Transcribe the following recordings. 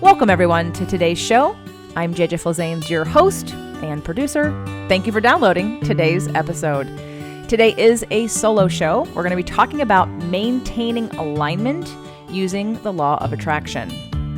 Welcome, everyone, to today's show. I'm JJ Flazanes, your host and producer. Thank you for downloading today's episode. Today is a solo show. We're going to be talking about maintaining alignment using the law of attraction.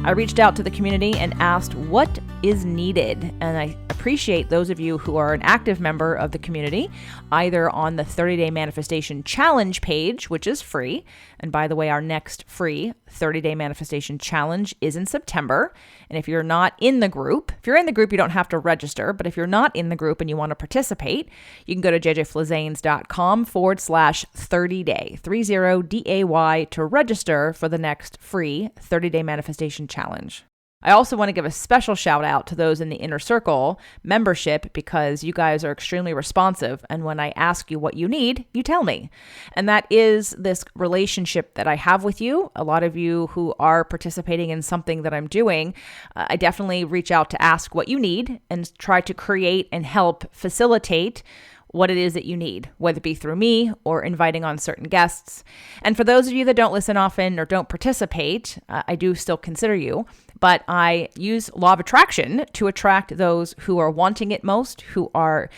I reached out to the community and asked what is needed, and I appreciate those of you who are an active member of the community, either on the 30-Day Manifestation Challenge page, which is free. And by the way, our next free 30-Day Manifestation Challenge is in September. And if you're not in the group, if you're in the group, you don't have to register. But if you're not in the group and you want to participate, you can go to jjflazanes.com/30day, 30DAY to register for the next free 30-Day Manifestation Challenge. I also want to give a special shout out to those in the Inner Circle membership because you guys are extremely responsive. And when I ask you what you need, you tell me. And that is this relationship that I have with you. A lot of you who are participating in something that I'm doing, I definitely reach out to ask what you need and try to create and help facilitate what it is that you need, whether it be through me or inviting on certain guests. And for those of you that don't listen often or don't participate, I do still consider you, but I use law of attraction to attract those who are wanting it most, who are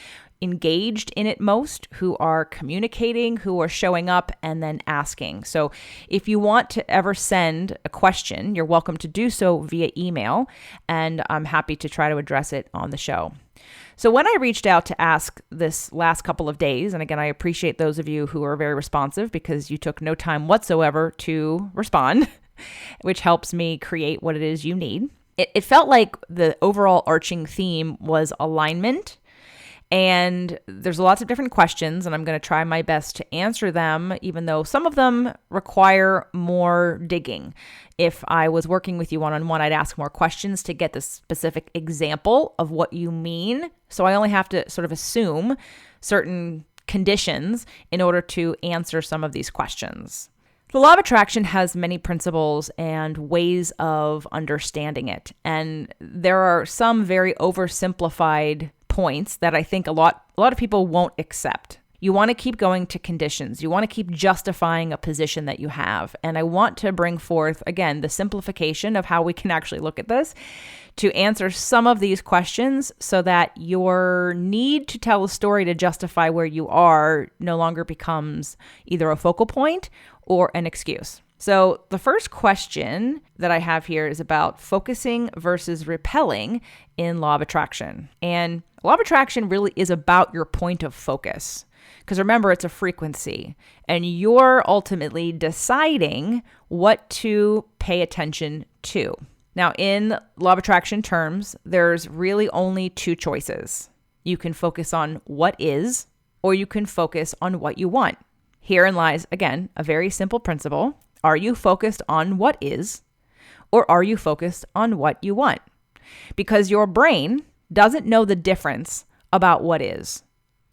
engaged in it most, who are communicating, who are showing up and then asking. So if you want to ever send a question, you're welcome to do so via email, and I'm happy to try to address it on the show. So when I reached out to ask this last couple of days, and again, I appreciate those of you who are very responsive because you took no time whatsoever to respond, which helps me create what it is you need. It felt like the overall arching theme was alignment. And there's lots of different questions, and I'm going to try my best to answer them, even though some of them require more digging. If I was working with you one-on-one, I'd ask more questions to get the specific example of what you mean. So I only have to sort of assume certain conditions in order to answer some of these questions. The law of attraction has many principles and ways of understanding it. And there are some very oversimplified points that I think a lot of people won't accept. You want to keep going to conditions. You want to keep justifying a position that you have. And I want to bring forth, again, the simplification of how we can actually look at this to answer some of these questions so that your need to tell a story to justify where you are no longer becomes either a focal point or an excuse. So the first question that I have here is about focusing versus repelling in law of attraction. And law of attraction really is about your point of focus. Because remember, it's a frequency, and you're ultimately deciding what to pay attention to. Now, in law of attraction terms, there's really only two choices. You can focus on what is, or you can focus on what you want. Herein lies, again, a very simple principle. Are you focused on what is, or are you focused on what you want? Because your brain doesn't know the difference about what is.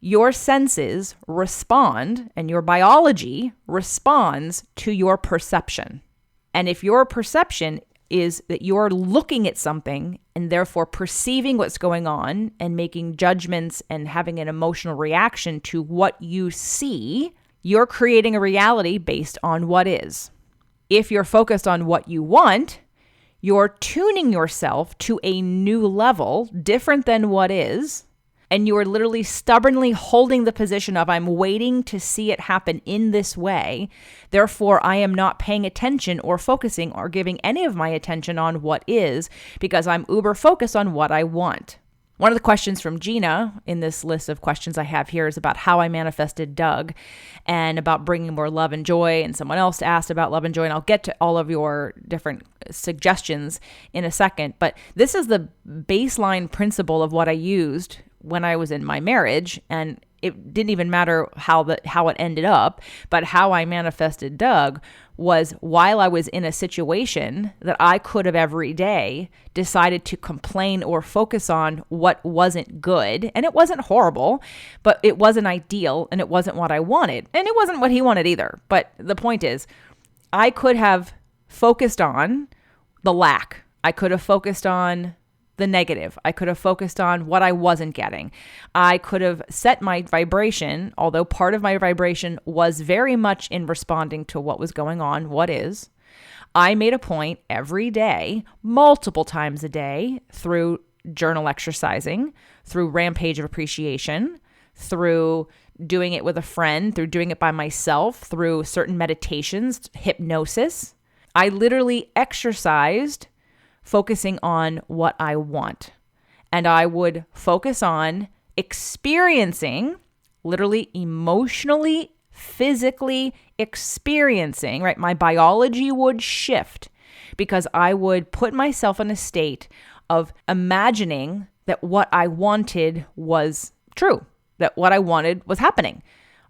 Your senses respond, and your biology responds to your perception. And if your perception is that you're looking at something and therefore perceiving what's going on and making judgments and having an emotional reaction to what you see, you're creating a reality based on what is. If you're focused on what you want, you're tuning yourself to a new level different than what is, and you're literally stubbornly holding the position of I'm waiting to see it happen in this way. Therefore, I am not paying attention or focusing or giving any of my attention on what is because I'm uber focused on what I want. One of the questions from Gina in this list of questions I have here is about how I manifested Doug and about bringing more love and joy. And someone else asked about love and joy, and I'll get to all of your different suggestions in a second. But this is the baseline principle of what I used when I was in my marriage, and it didn't even matter how it ended up, but how I manifested Doug was while I was in a situation that I could have every day decided to complain or focus on what wasn't good. And it wasn't horrible, but it wasn't ideal, and it wasn't what I wanted. And it wasn't what he wanted either. But the point is, I could have focused on the lack. I could have focused on the negative. I could have focused on what I wasn't getting. I could have set my vibration, although part of my vibration was very much in responding to what was going on, what is. I made a point every day, multiple times a day, through journal exercising, through Rampage of Appreciation, through doing it with a friend, through doing it by myself, through certain meditations, hypnosis. I literally exercised focusing on what I want. And I would focus on experiencing, literally emotionally, physically experiencing, right? My biology would shift because I would put myself in a state of imagining that what I wanted was true, that what I wanted was happening.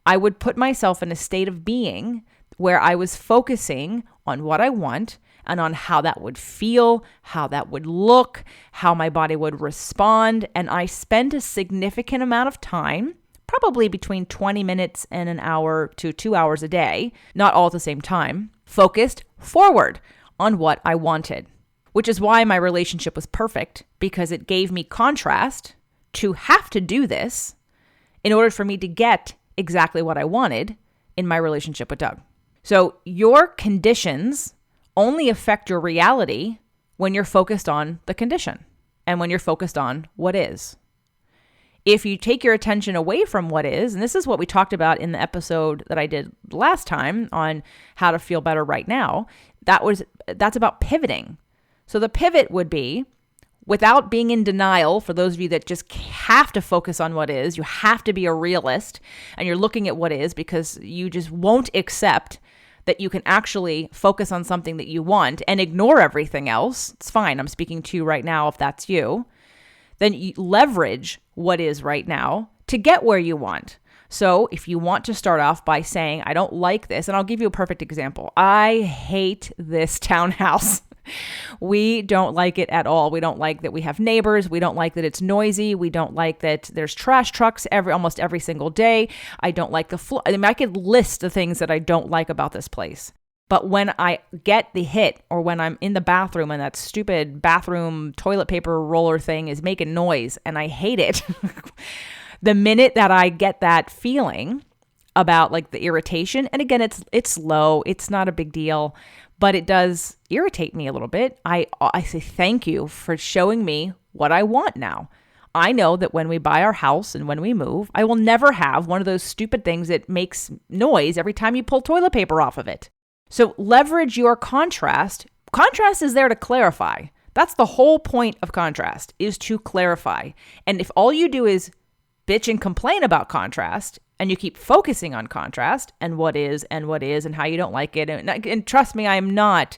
I would put myself in a state of being where I was focusing on what I want and on how that would feel, how that would look, how my body would respond. And I spent a significant amount of time, probably between 20 minutes and an hour to 2 hours a day, not all at the same time, focused forward on what I wanted, which is why my relationship was perfect, because it gave me contrast to have to do this in order for me to get exactly what I wanted in my relationship with Doug. So your conditions only affect your reality when you're focused on the condition and when you're focused on what is. If you take your attention away from what is, and this is what we talked about in the episode that I did last time on how to feel better right now, that's about pivoting. So the pivot would be, without being in denial, for those of you that just have to focus on what is, you have to be a realist and you're looking at what is because you just won't accept that you can actually focus on something that you want and ignore everything else. It's fine. I'm speaking to you right now if that's you. Then you leverage what is right now to get where you want. So if you want to start off by saying, I don't like this, and I'll give you a perfect example. I hate this townhouse. We don't like it at all. We don't like that we have neighbors. We don't like that it's noisy. We don't like that there's trash trucks almost every single day. I don't like the floor. I mean, I could list the things that I don't like about this place. But when I get the hit, or when I'm in the bathroom and that stupid bathroom toilet paper roller thing is making noise and I hate it, the minute that I get that feeling about like the irritation, and again, it's low, it's not a big deal, but it does irritate me a little bit. I say thank you for showing me what I want now. I know that when we buy our house and when we move, I will never have one of those stupid things that makes noise every time you pull toilet paper off of it. So leverage your contrast. Contrast is there to clarify. That's the whole point of contrast, is to clarify. And if all you do is bitch and complain about contrast, and you keep focusing on contrast and what is and how you don't like it. And trust me, I've not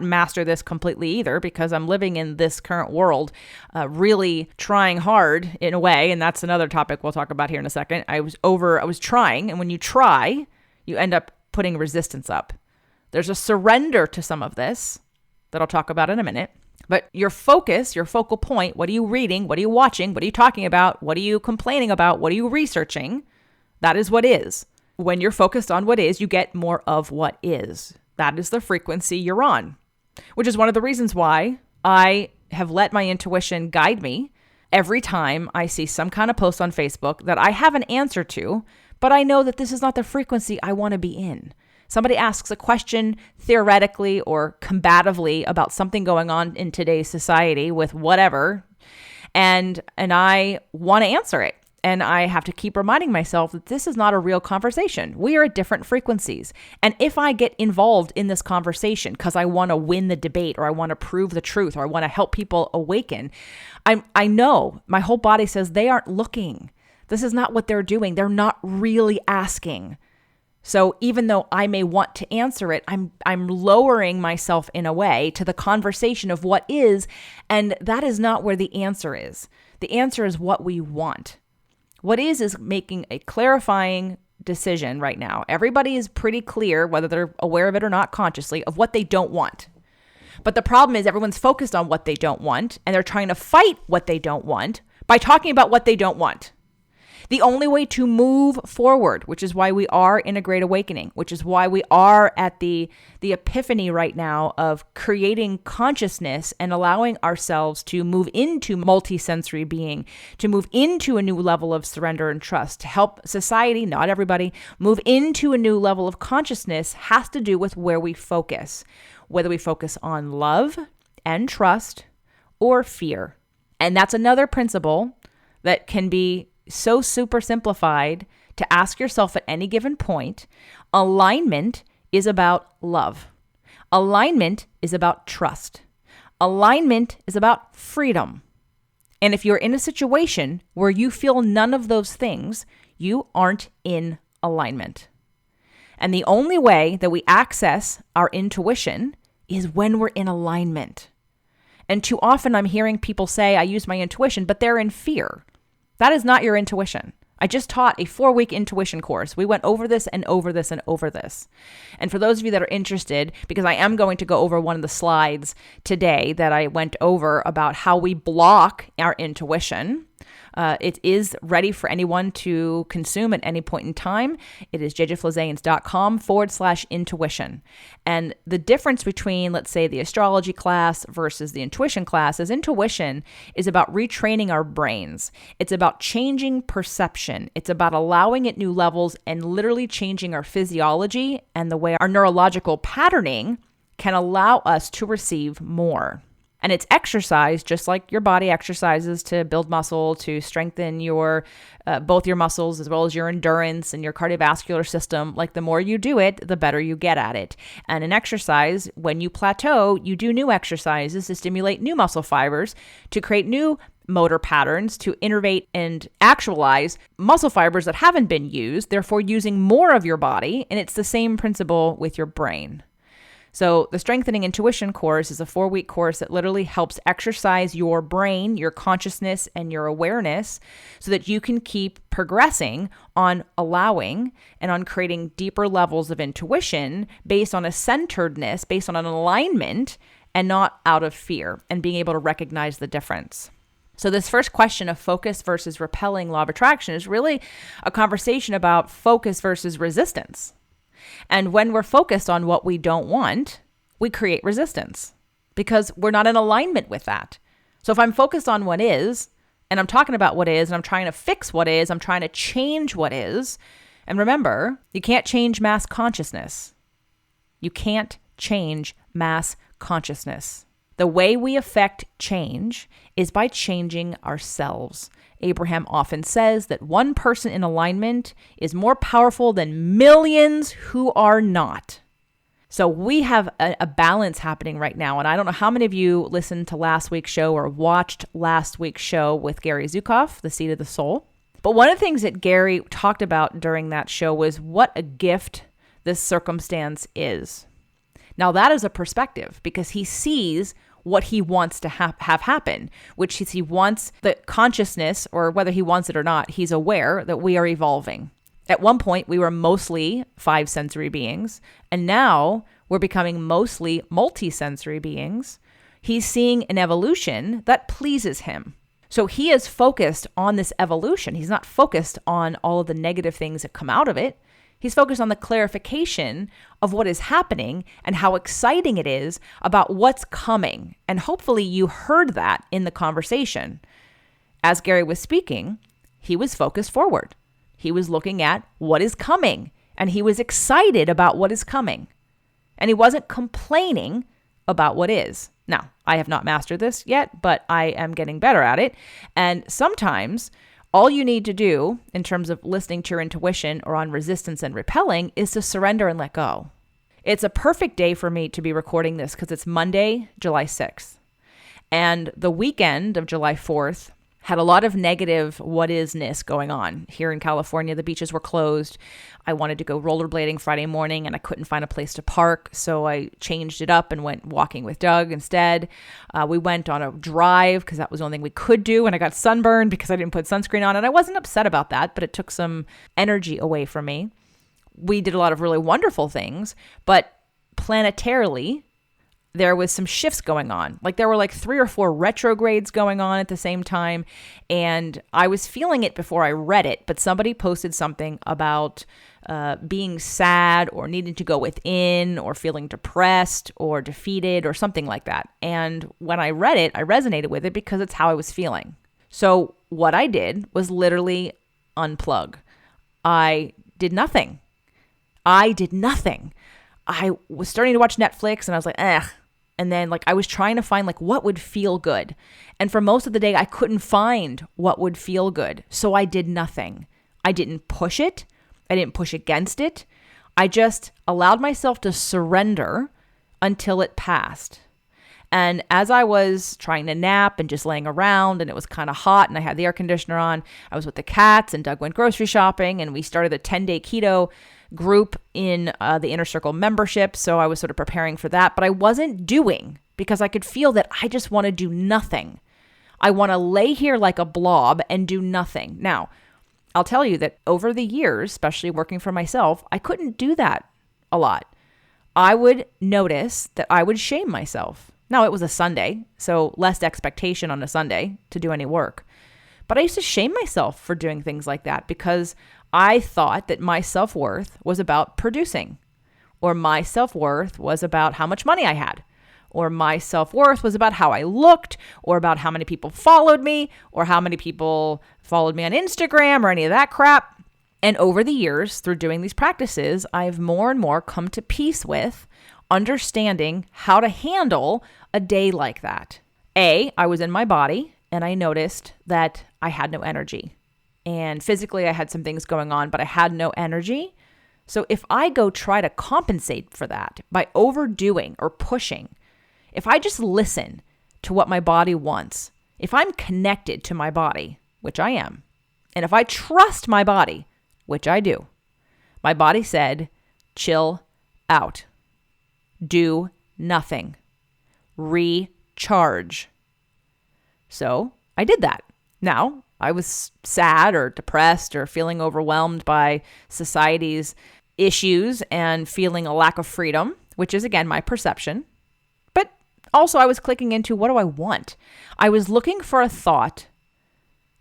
mastered this completely either, because I'm living in this current world, really trying hard in a way. And that's another topic we'll talk about here in a second. I was trying. And when you try, you end up putting resistance up. There's a surrender to some of this that I'll talk about in a minute. But your focus, your focal point, what are you reading? What are you watching? What are you talking about? What are you complaining about? What are you researching? That is what is. When you're focused on what is, you get more of what is. That is the frequency you're on, which is one of the reasons why I have let my intuition guide me every time I see some kind of post on Facebook that I have an answer to, but I know that this is not the frequency I want to be in. Somebody asks a question theoretically or combatively about something going on in today's society with whatever, and I want to answer it. And I have to keep reminding myself that this is not a real conversation. We are at different frequencies. And if I get involved in this conversation because I want to win the debate, or I want to prove the truth, or I want to help people awaken, I know my whole body says they aren't looking. This is not what they're doing. They're not really asking. So even though I may want to answer it, I'm lowering myself in a way to the conversation of what is, and that is not where the answer is. The answer is what we want. What is making a clarifying decision right now. Everybody is pretty clear, whether they're aware of it or not consciously, of what they don't want. But the problem is everyone's focused on what they don't want, and they're trying to fight what they don't want by talking about what they don't want. The only way to move forward, which is why we are in a great awakening, which is why we are at the epiphany right now of creating consciousness and allowing ourselves to move into multisensory being, to move into a new level of surrender and trust, to help society, not everybody, move into a new level of consciousness, has to do with where we focus. whether we focus on love and trust or fear. And that's another principle that can be so super simplified to ask yourself at any given point. Alignment is about love. Alignment is about trust. Alignment is about freedom. And if you're in a situation where you feel none of those things, you aren't in alignment. And the only way that we access our intuition is when we're in alignment. And too often I'm hearing people say, I use my intuition, but they're in fear. That is not your intuition. I just taught a 4-week intuition course. We went over this and over this and over this. And for those of you that are interested, because I am going to go over one of the slides today that I went over about how we block our intuition. It is ready for anyone to consume at any point in time. It is jjflizanes.com/intuition. And the difference between, let's say, the astrology class versus the intuition class is intuition is about retraining our brains. It's about changing perception. It's about allowing it new levels and literally changing our physiology and the way our neurological patterning can allow us to receive more. And it's exercise, just like your body exercises to build muscle, to strengthen your both your muscles as well as your endurance and your cardiovascular system. Like the more you do it, the better you get at it. And in exercise, when you plateau, you do new exercises to stimulate new muscle fibers, to create new motor patterns, to innervate and actualize muscle fibers that haven't been used, therefore using more of your body. And it's the same principle with your brain. So the Strengthening Intuition course is a 4-week course that literally helps exercise your brain, your consciousness, and your awareness so that you can keep progressing on allowing and on creating deeper levels of intuition based on a centeredness, based on an alignment, and not out of fear, and being able to recognize the difference. So this first question of focus versus repelling law of attraction is really a conversation about focus versus resistance. And when we're focused on what we don't want, we create resistance because we're not in alignment with that. So if I'm focused on what is, and I'm talking about what is, and I'm trying to fix what is, I'm trying to change what is. And remember, you can't change mass consciousness. You can't change mass consciousness. The way we affect change is by changing ourselves. Abraham often says that one person in alignment is more powerful than millions who are not. So we have a balance happening right now. And I don't know how many of you listened to last week's show or watched last week's show with Gary Zukav, The Seat of the Soul. But one of the things that Gary talked about during that show was what a gift this circumstance is. Now that is a perspective because he sees what he wants to have happen, which is he wants the consciousness, or whether he wants it or not, he's aware that we are evolving. At one point, we were mostly 5 sensory beings, and now we're becoming mostly multi-sensory beings. He's seeing an evolution that pleases him. So he is focused on this evolution. He's not focused on all of the negative things that come out of it. He's focused on the clarification of what is happening and how exciting it is about what's coming. And hopefully you heard that in the conversation. As Gary was speaking, he was focused forward. He was looking at what is coming, and he was excited about what is coming. And he wasn't complaining about what is. Now, I have not mastered this yet, but I am getting better at it. And sometimes all you need to do in terms of listening to your intuition or on resistance and repelling is to surrender and let go. It's a perfect day for me to be recording this because it's Monday, July 6th. And the weekend of July 4th had a lot of negative what is-ness going on. Here in California, the beaches were closed. I wanted to go rollerblading Friday morning and I couldn't find a place to park. So I changed it up and went walking with Doug instead. We went on a drive because that was the only thing we could do. And I got sunburned because I didn't put sunscreen on. And I wasn't upset about that, but it took some energy away from me. We did a lot of really wonderful things, but planetarily, there was some shifts going on. Like there were like 3 or 4 retrogrades going on at the same time. And I was feeling it before I read it, but somebody posted something about being sad or needing to go within or feeling depressed or defeated or something like that. And when I read it, I resonated with it because it's how I was feeling. So what I did was literally unplug. I did nothing. I was starting to watch Netflix and I was like, And then I was trying to find what would feel good. And for most of the day, I couldn't find what would feel good. So I did nothing. I didn't push it. I didn't push against it. I just allowed myself to surrender until it passed. And as I was trying to nap and just laying around and it was kind of hot and I had the air conditioner on, I was with the cats and Doug went grocery shopping and we started a 10-day keto group in the Inner Circle membership. So I was sort of preparing for that, but I wasn't doing because I could feel that I just want to do nothing. I want to lay here like a blob and do nothing. Now, I'll tell you that over the years, especially working for myself, I couldn't do that a lot. I would notice that I would shame myself. Now, it was a Sunday, so less expectation on a Sunday to do any work. But I used to shame myself for doing things like that because I thought that my self-worth was about producing, or my self-worth was about how much money I had, or my self-worth was about how I looked, or about how many people followed me, or how many people followed me on Instagram, or any of that crap. And over the years, through doing these practices, I've more and more come to peace with understanding how to handle a day like that. I was in my body and I noticed that I had no energy. And physically I had some things going on, but I had no energy. So if I go try to compensate for that by overdoing or pushing, if I just listen to what my body wants, if I'm connected to my body, which I am, and if I trust my body, which I do, my body said, chill out. Do nothing. Recharge. So I did that. Now, I was sad or depressed or feeling overwhelmed by society's issues and feeling a lack of freedom, which is, again, my perception. But also I was clicking into, what do I want? I was looking for a thought,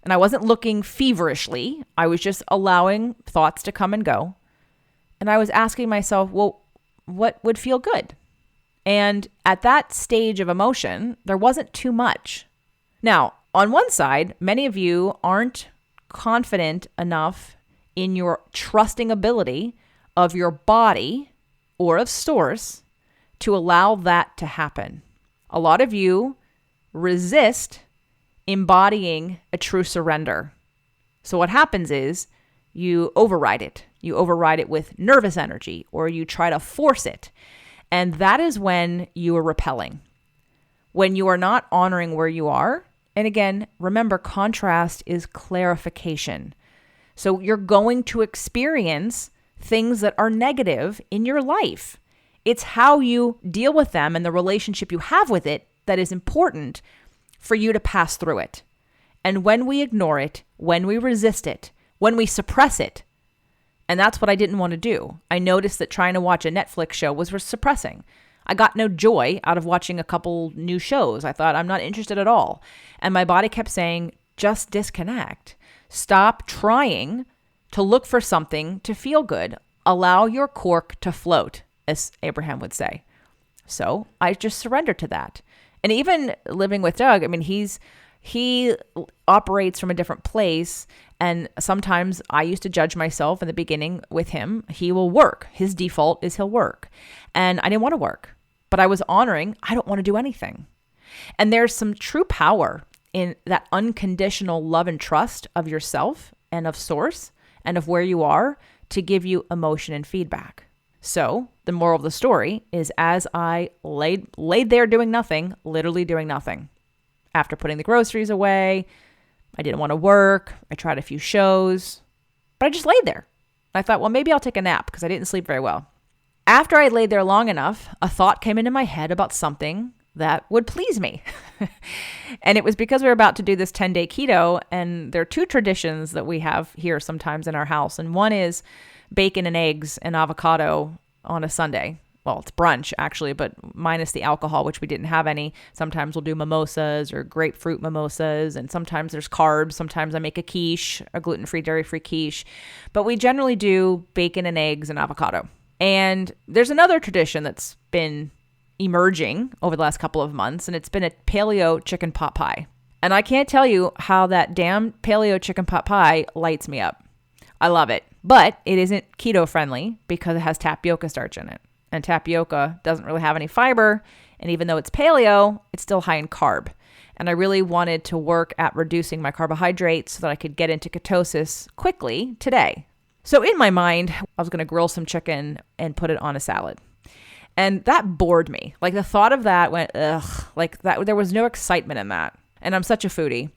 and I wasn't looking feverishly. I was just allowing thoughts to come and go. And I was asking myself, well, what would feel good? And at that stage of emotion, there wasn't too much. Now, on one side, many of you aren't confident enough in your trusting ability of your body or of source to allow that to happen. A lot of you resist embodying a true surrender. So what happens is you override it. You override it with nervous energy, or you try to force it. And that is when you are repelling. When you are not honoring where you are. And again, remember, contrast is clarification. So you're going to experience things that are negative in your life. It's how you deal with them and the relationship you have with it that is important for you to pass through it. And when we ignore it, when we resist it, when we suppress it, and that's what I didn't want to do. I noticed that trying to watch a Netflix show was suppressing. I got no joy out of watching a couple new shows. I thought, I'm not interested at all. And my body kept saying, just disconnect. Stop trying to look for something to feel good. Allow your cork to float, as Abraham would say. So I just surrendered to that. And even living with Doug, I mean, he operates from a different place. And sometimes I used to judge myself in the beginning with him. He will work. His default is he'll work. And I didn't want to work, but I was honoring, I don't want to do anything. And there's some true power in that unconditional love and trust of yourself and of source and of where you are to give you emotion and feedback. So the moral of the story is, as I laid there doing nothing, literally doing nothing. After putting the groceries away, I didn't want to work. I tried a few shows, but I just laid there. I thought, well, maybe I'll take a nap because I didn't sleep very well. After I laid there long enough, a thought came into my head about something that would please me. And it was because we were about to do this 10-day keto, and there are two traditions that we have here sometimes in our house. And one is bacon and eggs and avocado on a Sunday. Well, it's brunch actually, but minus the alcohol, which we didn't have any. Sometimes we'll do mimosas or grapefruit mimosas, and sometimes there's carbs. Sometimes I make a quiche, a gluten-free, dairy-free quiche. But we generally do bacon and eggs and avocado. And there's another tradition that's been emerging over the last couple of months, and it's been a paleo chicken pot pie. And I can't tell you how that damn paleo chicken pot pie lights me up. I love it. But it isn't keto friendly because it has tapioca starch in it. And tapioca doesn't really have any fiber. And even though it's paleo, it's still high in carb. And I really wanted to work at reducing my carbohydrates so that I could get into ketosis quickly today. So in my mind, I was going to grill some chicken and put it on a salad. And that bored me. Like the thought of that went, ugh, like that. There was no excitement in that. And I'm such a foodie.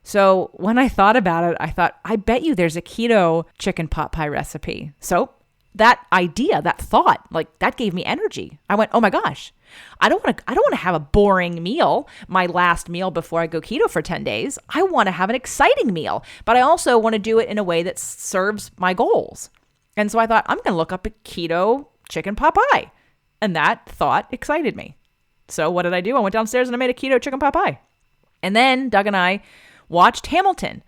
So when I thought about it, I thought, I bet you there's a keto chicken pot pie recipe. So that idea, that thought, like that gave me energy. I went, oh my gosh, I don't want to have a boring meal, my last meal before I go keto for 10 days. I want to have an exciting meal, but I also want to do it in a way that serves my goals. And so I thought, I'm going to look up a keto chicken pot pie. And that thought excited me. So what did I do? I went downstairs and I made a keto chicken pot pie. And then Doug and I watched Hamilton.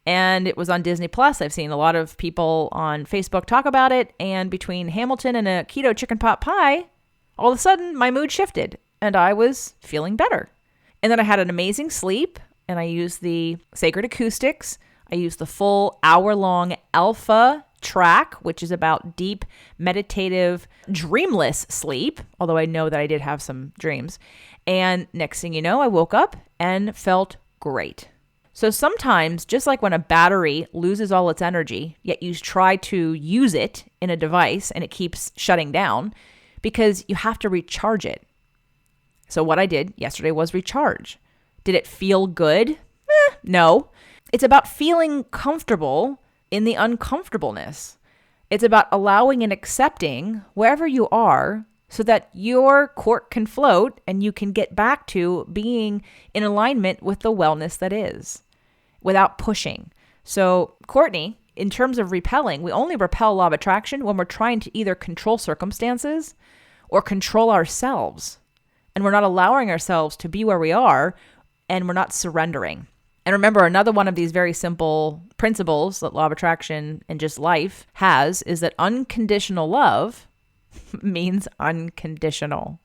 And it was on Disney Plus. I've seen a lot of people on Facebook talk about it. And between Hamilton and a keto chicken pot pie, all of a sudden my mood shifted and I was feeling better. And then I had an amazing sleep and I used the Sacred Acoustics. I used the full hour-long Alpha track, which is about deep, meditative, dreamless sleep, although I know that I did have some dreams. And next thing you know, I woke up and felt great. So sometimes, just like when a battery loses all its energy, yet you try to use it in a device and it keeps shutting down because you have to recharge it. So what I did yesterday was recharge. Did it feel good? No. It's about feeling comfortable in the uncomfortableness. It's about allowing and accepting wherever you are so that your cork can float and you can get back to being in alignment with the wellness that is without pushing. So Courtney, in terms of repelling, we only repel law of attraction when we're trying to either control circumstances or control ourselves. And we're not allowing ourselves to be where we are and we're not surrendering. And remember, another one of these very simple principles that law of attraction and just life has is that unconditional love means unconditional.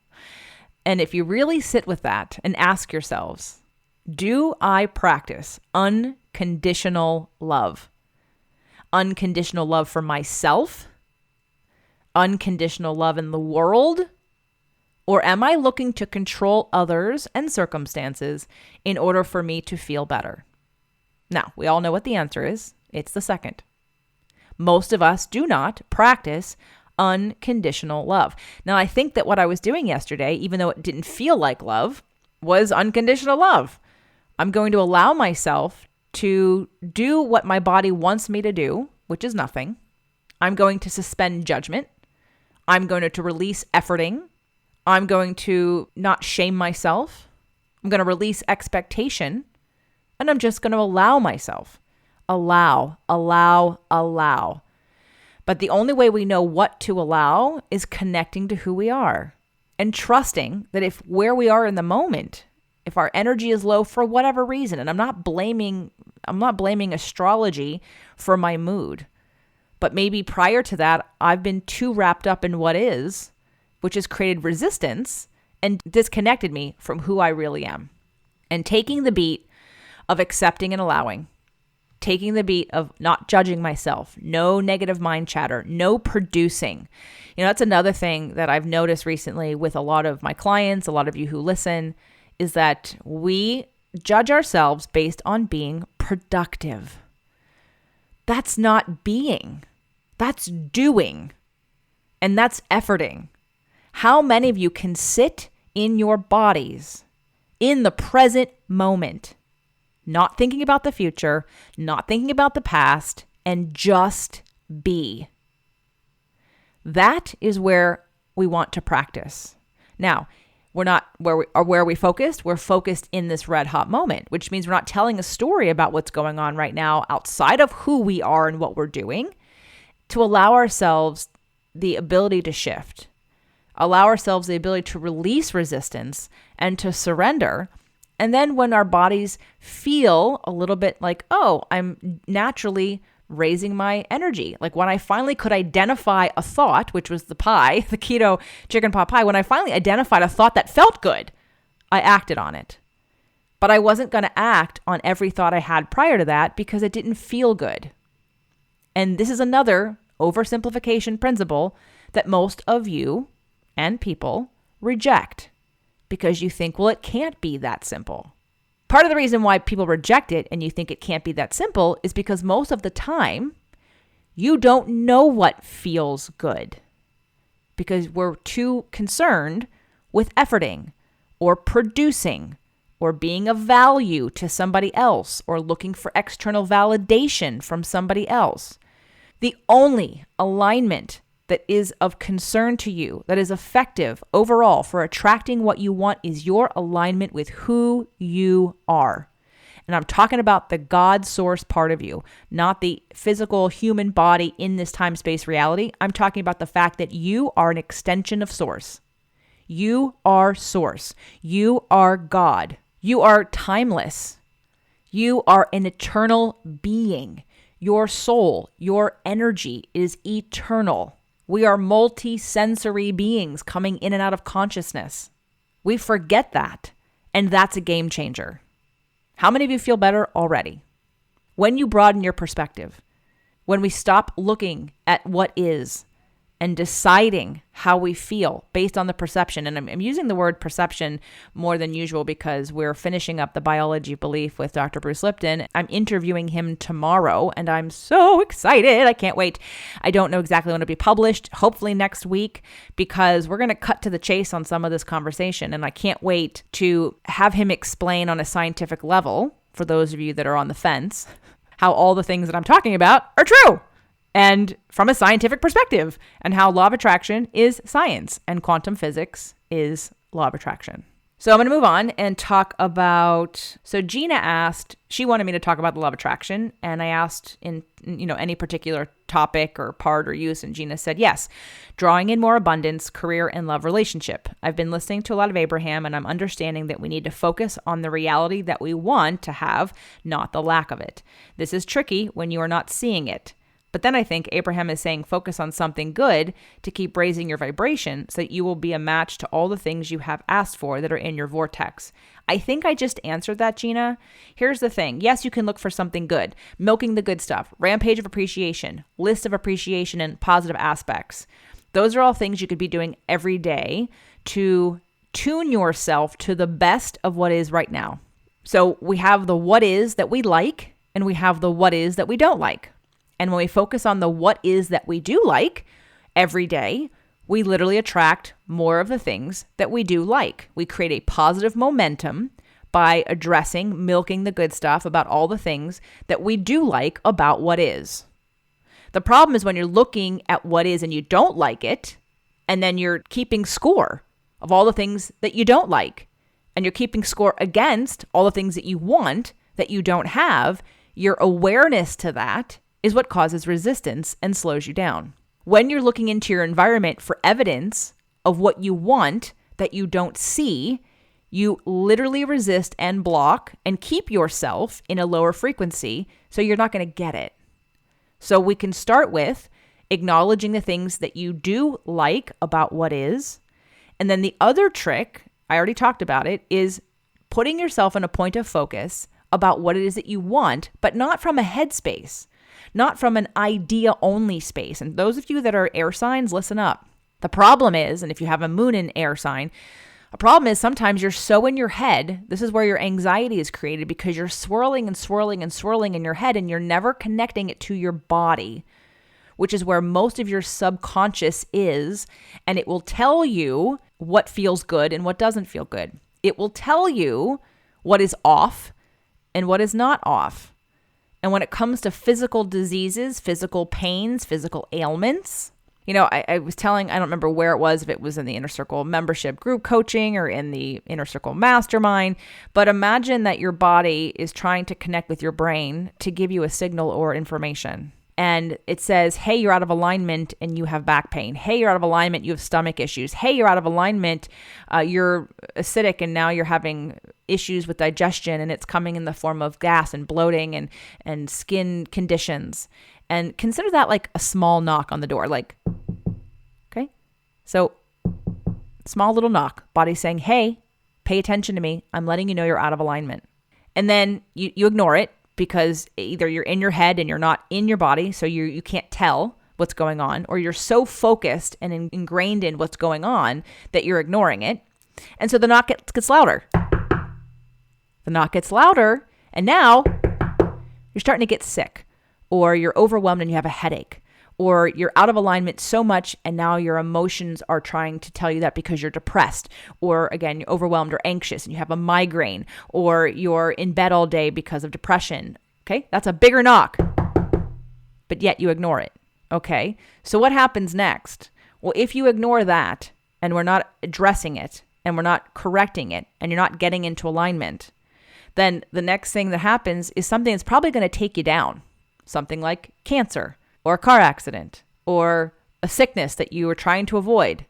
And if you really sit with that and ask yourselves, do I practice unconditional love? Unconditional love for myself? Unconditional love in the world? Or am I looking to control others and circumstances in order for me to feel better? Now, we all know what the answer is. It's the second. Most of us do not practice unconditional love. Now, I think that what I was doing yesterday, even though it didn't feel like love, was unconditional love. I'm going to allow myself to do what my body wants me to do, which is nothing. I'm going to suspend judgment. I'm going to release efforting. I'm going to not shame myself. I'm going to release expectation. And I'm just going to allow myself. Allow. But the only way we know what to allow is connecting to who we are and trusting that if where we are in the moment, if our energy is low for whatever reason, and I'm not blaming astrology for my mood, but maybe prior to that, I've been too wrapped up in what is, which has created resistance and disconnected me from who I really am. And taking the beat of accepting and allowing, taking the beat of not judging myself, no negative mind chatter, no producing. That's another thing that I've noticed recently with a lot of my clients, a lot of you who listen, is that we judge ourselves based on being productive. That's not being. That's doing. And that's efforting. How many of you can sit in your bodies in the present moment, not thinking about the future, not thinking about the past, and just be? That is where we want to practice. Now, we're not where are we focused? We're focused in this red hot moment, which means we're not telling a story about what's going on right now outside of who we are and what we're doing, to allow ourselves the ability to shift, allow ourselves the ability to release resistance and to surrender. And then when our bodies feel a little bit like, oh, I'm naturally raising my energy. Like when I finally could identify a thought, which was the pie, the keto chicken pot pie, when I finally identified a thought that felt good, I acted on it. But I wasn't going to act on every thought I had prior to that because it didn't feel good. And this is another oversimplification principle that most of you and people reject because you think, well, it can't be that simple. Part of the reason why people reject it and you think it can't be that simple is because most of the time you don't know what feels good because we're too concerned with efforting or producing or being of value to somebody else or looking for external validation from somebody else. The only alignment that is of concern to you, that is effective overall for attracting what you want, is your alignment with who you are. And I'm talking about the God source part of you, not the physical human body in this time-space reality. I'm talking about the fact that you are an extension of source. You are source. You are God. You are timeless. You are an eternal being. Your soul, your energy is eternal. We are multi-sensory beings coming in and out of consciousness. We forget that, and that's a game changer. How many of you feel better already? When you broaden your perspective, when we stop looking at what is and deciding how we feel based on the perception, and I'm using the word perception more than usual because we're finishing up the biology of belief with Dr. Bruce Lipton. I'm interviewing him tomorrow, and I'm so excited. I can't wait. I don't know exactly when it'll be published, hopefully next week, because we're going to cut to the chase on some of this conversation, and I can't wait to have him explain on a scientific level, for those of you that are on the fence, how all the things that I'm talking about are true. And from a scientific perspective, and how law of attraction is science and quantum physics is law of attraction. So I'm going to move on and talk about, so Gina asked, she wanted me to talk about the law of attraction. And I asked in, any particular topic or part or use. And Gina said, yes, drawing in more abundance, career and love relationship. I've been listening to a lot of Abraham and I'm understanding that we need to focus on the reality that we want to have, not the lack of it. This is tricky when you are not seeing it. But then I think Abraham is saying focus on something good to keep raising your vibration so that you will be a match to all the things you have asked for that are in your vortex. I think I just answered that, Gina. Here's the thing. Yes, you can look for something good. Milking the good stuff. Rampage of appreciation. List of appreciation and positive aspects. Those are all things you could be doing every day to tune yourself to the best of what is right now. So we have the what is that we like, and we have the what is that we don't like. And when we focus on the what is that we do like every day, we literally attract more of the things that we do like. We create a positive momentum by milking the good stuff about all the things that we do like about what is. The problem is when you're looking at what is and you don't like it, and then you're keeping score of all the things that you don't like, and you're keeping score against all the things that you want that you don't have, your awareness to that is what causes resistance and slows you down. When you're looking into your environment for evidence of what you want that you don't see, you literally resist and block and keep yourself in a lower frequency, so you're not going to get it. So we can start with acknowledging the things that you do like about what is. And then the other trick, I already talked about it, is putting yourself in a point of focus about what it is that you want, but not from a headspace. Not from an idea-only space. And those of you that are air signs, listen up. The problem is, and if you have a moon in air sign, a problem is sometimes you're so in your head, this is where your anxiety is created because you're swirling and swirling and swirling in your head and you're never connecting it to your body, which is where most of your subconscious is, and it will tell you what feels good and what doesn't feel good. It will tell you what is off and what is not off. And when it comes to physical diseases, physical pains, physical ailments, I was telling, I don't remember where it was, if it was in the Inner Circle membership group coaching or in the Inner Circle mastermind, but imagine that your body is trying to connect with your brain to give you a signal or information. And it says, hey, you're out of alignment and you have back pain. Hey, you're out of alignment, you have stomach issues. Hey, you're out of alignment, you're acidic and now you're having issues with digestion and it's coming in the form of gas and bloating and skin conditions. And consider that like a small knock on the door, like, okay? So small little knock, body saying, hey, pay attention to me. I'm letting you know you're out of alignment. And then you ignore it, because either you're in your head and you're not in your body, so you can't tell, what's going on, or you're so focused and ingrained in what's going on that you're ignoring it. And so the knock gets louder. The knock gets louder, and now you're starting to get sick, or you're overwhelmed and you have a headache, or you're out of alignment so much and now your emotions are trying to tell you that because you're depressed, or again, you're overwhelmed or anxious and you have a migraine, or you're in bed all day because of depression. Okay, that's a bigger knock, but yet you ignore it. Okay, so what happens next? Well, if you ignore that and we're not addressing it and we're not correcting it and you're not getting into alignment, then the next thing that happens is something that's probably going to take you down. Something like cancer or a car accident or a sickness that you were trying to avoid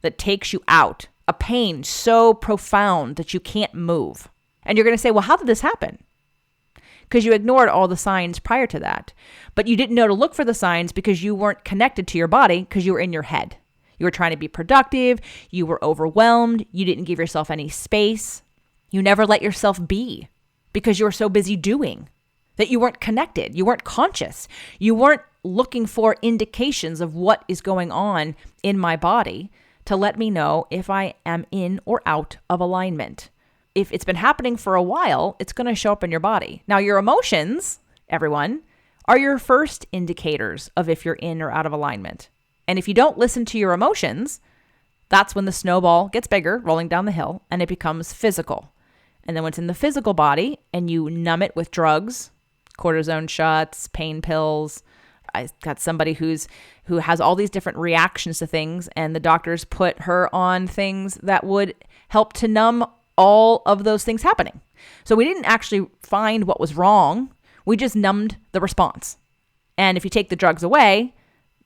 that takes you out, a pain so profound that you can't move. And you're going to say, well, how did this happen? Because you ignored all the signs prior to that. But you didn't know to look for the signs because you weren't connected to your body because you were in your head. You were trying to be productive. You were overwhelmed. You didn't give yourself any space. You never let yourself be because you were so busy doing that you weren't connected. You weren't conscious. You weren't looking for indications of what is going on in my body to let me know if I am in or out of alignment. If it's been happening for a while, it's going to show up in your body. Now, your emotions, everyone, are your first indicators of if you're in or out of alignment. And if you don't listen to your emotions, that's when the snowball gets bigger, rolling down the hill, and it becomes physical. And then when it's in the physical body and you numb it with drugs, cortisone shots, pain pills. I got somebody who has all these different reactions to things, and the doctors put her on things that would help to numb all of those things happening. So we didn't actually find what was wrong. We just numbed the response. And if you take the drugs away,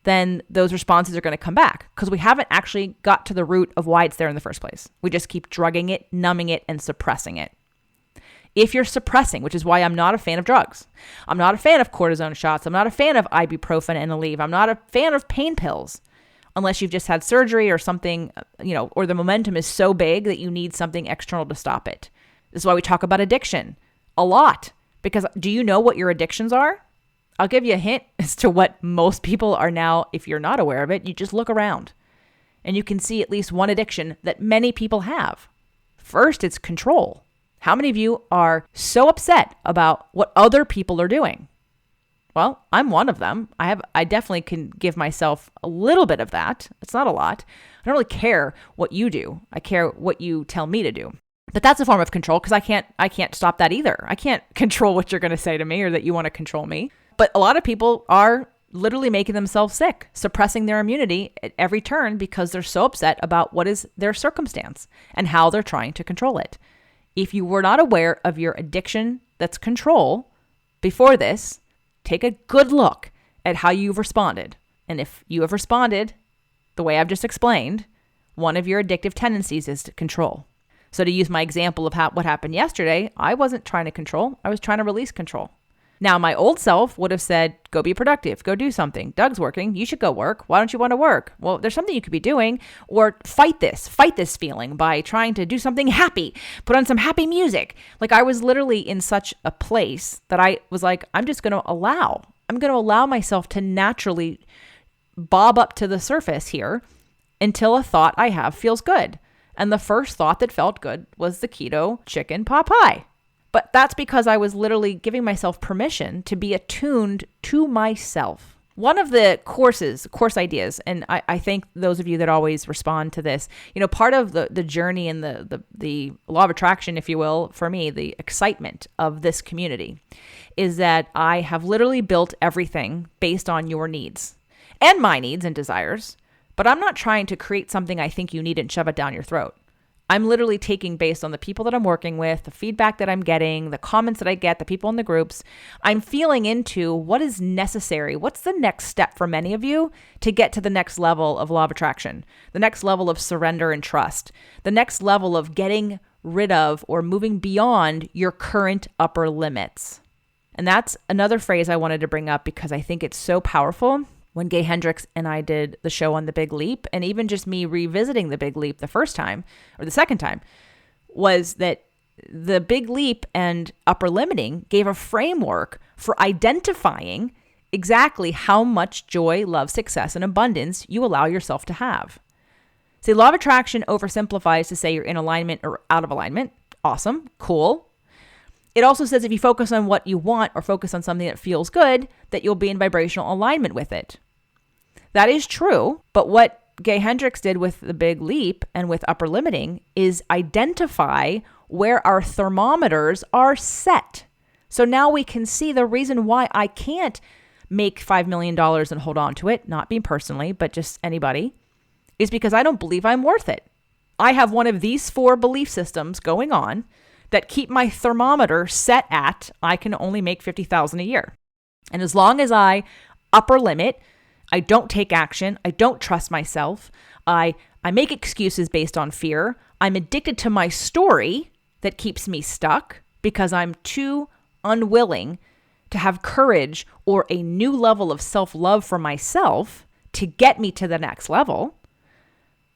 then those responses are going to come back because we haven't actually got to the root of why it's there in the first place. We just keep drugging it, numbing it, and suppressing it. If you're suppressing, which is why I'm not a fan of drugs. I'm not a fan of cortisone shots. I'm not a fan of ibuprofen and Aleve. I'm not a fan of pain pills unless you've just had surgery or something, or the momentum is so big that you need something external to stop it. This is why we talk about addiction a lot, because do you know what your addictions are? I'll give you a hint as to what most people are now. If you're not aware of it, you just look around and you can see at least one addiction that many people have. First, it's control. How many of you are so upset about what other people are doing? Well, I'm one of them. I definitely can give myself a little bit of that. It's not a lot. I don't really care what you do. I care what you tell me to do. But that's a form of control because I can't stop that either. I can't control what you're going to say to me or that you want to control me. But a lot of people are literally making themselves sick, suppressing their immunity at every turn because they're so upset about what is their circumstance and how they're trying to control it. If you were not aware of your addiction that's control before this, take a good look at how you've responded. And if you have responded the way I've just explained, one of your addictive tendencies is to control. So to use my example of what happened yesterday, I wasn't trying to control. I was trying to release control. Now, my old self would have said, go be productive, go do something. Doug's working. You should go work. Why don't you want to work? Well, there's something you could be doing, or fight this feeling by trying to do something happy, put on some happy music. Like I was literally in such a place that I was like, I'm going to allow myself to naturally bob up to the surface here until a thought I have feels good. And the first thought that felt good was the keto chicken pot pie. But that's because I was literally giving myself permission to be attuned to myself. One of the course ideas, and I thank those of you that always respond to this, part of the journey and the law of attraction, if you will, for me, the excitement of this community is that I have literally built everything based on your needs and my needs and desires, but I'm not trying to create something I think you need and shove it down your throat. I'm literally taking based on the people that I'm working with, the feedback that I'm getting, the comments that I get, the people in the groups. I'm feeling into what is necessary. What's the next step for many of you to get to the next level of law of attraction, the next level of surrender and trust, the next level of getting rid of or moving beyond your current upper limits. And that's another phrase I wanted to bring up because I think it's so powerful. When Gay Hendricks and I did the show on the Big Leap, and even just me revisiting the Big Leap the first time or the second time, was that the Big Leap and upper limiting gave a framework for identifying exactly how much joy, love, success, and abundance you allow yourself to have. See, law of attraction oversimplifies to say you're in alignment or out of alignment. Awesome. Cool. It also says if you focus on what you want or focus on something that feels good, that you'll be in vibrational alignment with it. That is true, but what Gay Hendricks did with the Big Leap and with upper limiting is identify where our thermometers are set. So now we can see the reason why I can't make $5 million and hold on to it, not me personally, but just anybody, is because I don't believe I'm worth it. I have one of these 4 belief systems going on that keep my thermometer set at I can only make $50,000 a year. And as long as I upper limit, I don't take action, I don't trust myself, I make excuses based on fear, I'm addicted to my story that keeps me stuck because I'm too unwilling to have courage or a new level of self-love for myself to get me to the next level.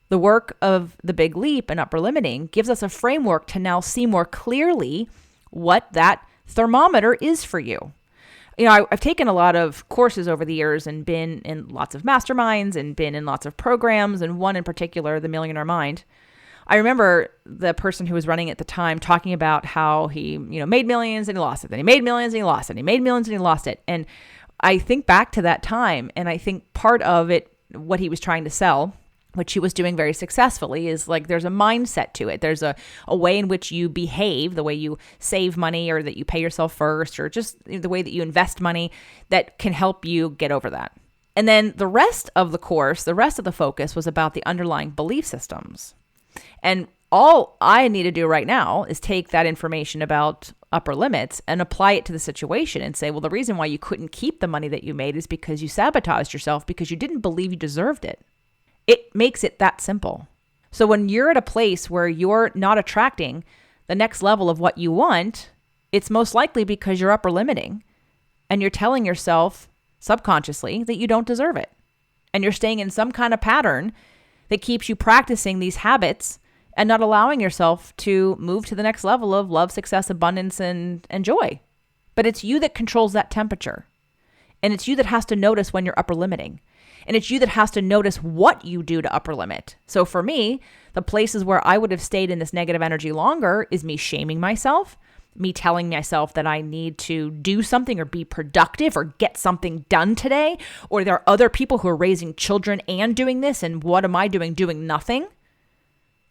The work of the Big Leap and upper limiting gives us a framework to now see more clearly what that thermometer is for you. You know, I've taken a lot of courses over the years and been in lots of masterminds and been in lots of programs, and one in particular, the Millionaire Mind. I remember the person who was running at the time talking about how he, made millions and he lost it. Then he made millions and he lost it. And he made millions and he lost it. And I think back to that time, and I think part of it, what he was trying to sell, which he was doing very successfully, is like there's a mindset to it. There's a way in which you behave, the way you save money or that you pay yourself first, or just the way that you invest money that can help you get over that. And then the rest of the course, the rest of the focus was about the underlying belief systems. And all I need to do right now is take that information about upper limits and apply it to the situation and say, well, the reason why you couldn't keep the money that you made is because you sabotaged yourself because you didn't believe you deserved it. It makes it that simple. So when you're at a place where you're not attracting the next level of what you want, it's most likely because you're upper limiting and you're telling yourself subconsciously that you don't deserve it. And you're staying in some kind of pattern that keeps you practicing these habits and not allowing yourself to move to the next level of love, success, abundance, and joy. But it's you that controls that temperature. And it's you that has to notice when you're upper limiting. And it's you that has to notice what you do to upper limit. So for me, the places where I would have stayed in this negative energy longer is me shaming myself, me telling myself that I need to do something or be productive or get something done today, or there are other people who are raising children and doing this, and what am I doing? Doing nothing.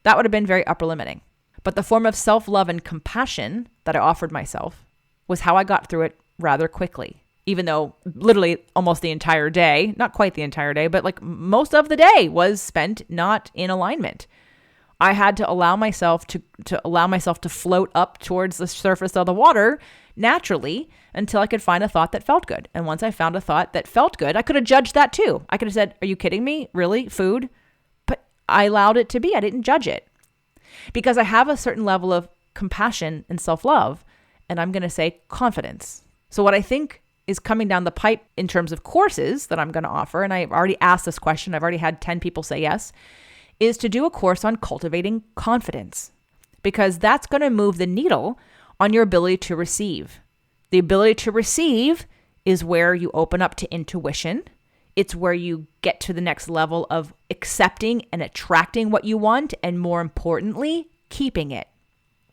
That would have been very upper limiting. But the form of self-love and compassion that I offered myself was how I got through it rather quickly. Even though literally almost the entire day, not quite the entire day, but like most of the day was spent not in alignment. I had to allow myself to float up towards the surface of the water naturally until I could find a thought that felt good. And once I found a thought that felt good, I could have judged that too. I could have said, are you kidding me? Really? Food? But I allowed it to be. I didn't judge it because I have a certain level of compassion and self-love, and I'm going to say confidence. So what I think is coming down the pipe in terms of courses that I'm going to offer, and I've already asked this question, I've already had 10 people say yes, is to do a course on cultivating confidence, because that's going to move the needle on your ability to receive. The ability to receive is where you open up to intuition. It's where you get to the next level of accepting and attracting what you want, and more importantly, keeping it.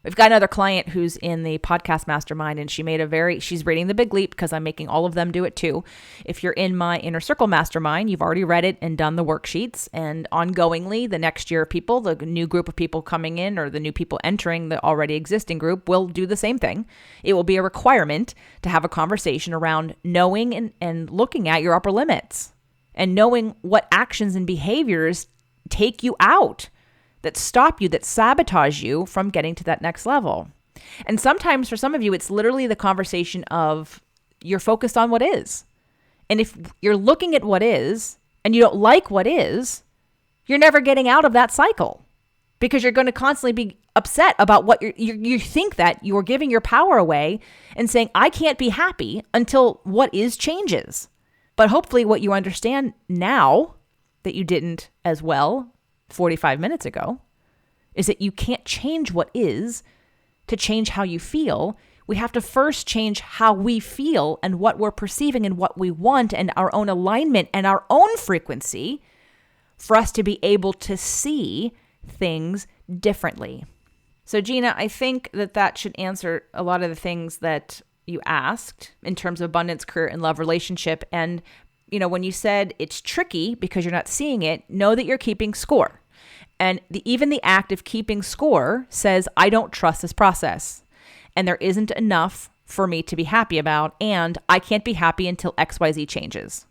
We've got another client who's in the podcast mastermind, and she's reading The Big Leap because I'm making all of them do it too. If you're in my Inner Circle mastermind, you've already read it and done the worksheets, and ongoingly, the next year people, the new group of people coming in or the new people entering the already existing group will do the same thing. It will be a requirement to have a conversation around knowing and looking at your upper limits and knowing what actions and behaviors take you out, that stop you, that sabotage you from getting to that next level. And sometimes for some of you, it's literally the conversation of you're focused on what is. And if you're looking at what is and you don't like what is, you're never getting out of that cycle because you're going to constantly be upset about what you think that you're giving your power away and saying, I can't be happy until what is changes. But hopefully what you understand now that you didn't as well 45 minutes ago is that you can't change what is to change how you feel, We have to first change how we feel and what we're perceiving and what we want and our own alignment and our own frequency for us to be able to see things differently. So Gina, I think that should answer a lot of the things that you asked in terms of abundance, career, and love relationship. And, when you said it's tricky because you're not seeing it, know that you're keeping score. And even the act of keeping score says, I don't trust this process. And there isn't enough for me to be happy about. And I can't be happy until XYZ changes.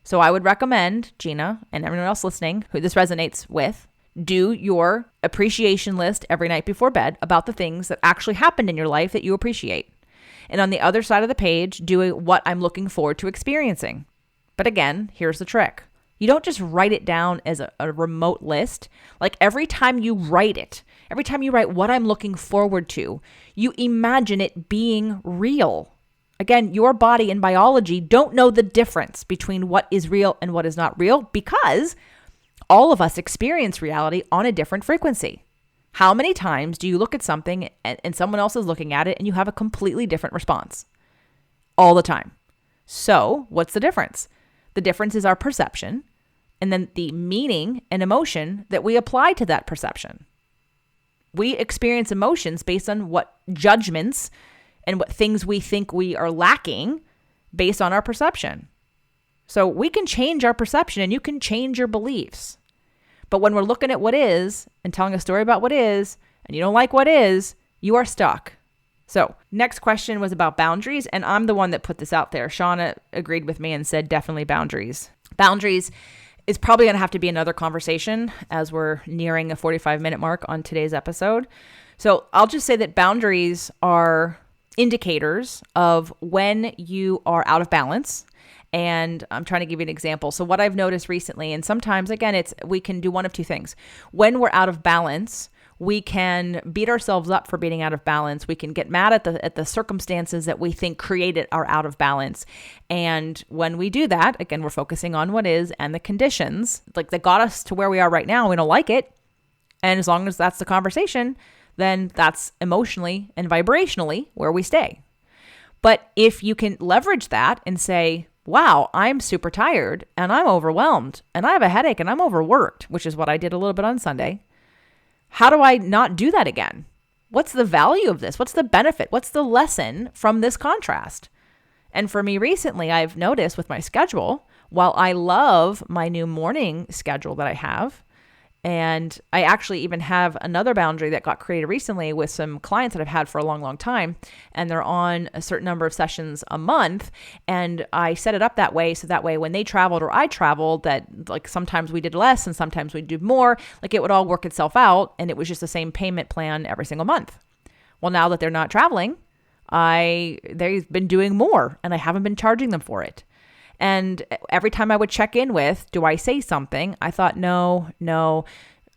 So I would recommend, Gina, and everyone else listening who this resonates with, do your appreciation list every night before bed about the things that actually happened in your life that you appreciate. And on the other side of the page, do what I'm looking forward to experiencing. But again, here's the trick. You don't just write it down as a remote list. Like every time you write it, every time you write what I'm looking forward to, you imagine it being real. Again, your body and biology don't know the difference between what is real and what is not real because all of us experience reality on a different frequency. How many times do you look at something and someone else is looking at it and you have a completely different response? All the time. So what's the difference? The difference is our perception and then the meaning and emotion that we apply to that perception. We experience emotions based on what judgments and what things we think we are lacking based on our perception. So we can change our perception and you can change your beliefs. But when we're looking at what is and telling a story about what is, and you don't like what is, you are stuck. So next question was about boundaries. And I'm the one that put this out there. Shauna agreed with me and said, definitely boundaries. Boundaries is probably going to have to be another conversation as we're nearing a 45-minute mark on today's episode. So I'll just say that boundaries are indicators of when you are out of balance. And I'm trying to give you an example. So what I've noticed recently, and sometimes, again, we can do one of two things. When we're out of balance, we can beat ourselves up for being out of balance. We can get mad at the circumstances that we think created our out of balance. And when we do that, again, we're focusing on what is and the conditions like that got us to where we are right now. We don't like it. And as long as that's the conversation, then that's emotionally and vibrationally where we stay. But if you can leverage that and say, wow, I'm super tired and I'm overwhelmed and I have a headache and I'm overworked, which is what I did a little bit on Sunday. How do I not do that again? What's the value of this? What's the benefit? What's the lesson from this contrast? And for me recently, I've noticed with my schedule, while I love my new morning schedule that I have, and I actually even have another boundary that got created recently with some clients that I've had for a long, long time. And they're on a certain number of sessions a month. And I set it up that way. So that way when they traveled or I traveled, that like sometimes we did less and sometimes we did more, like it would all work itself out. And it was just the same payment plan every single month. Well, now that they're not traveling, they've been doing more and I haven't been charging them for it. And every time I would check in with, do I say something? I thought, no,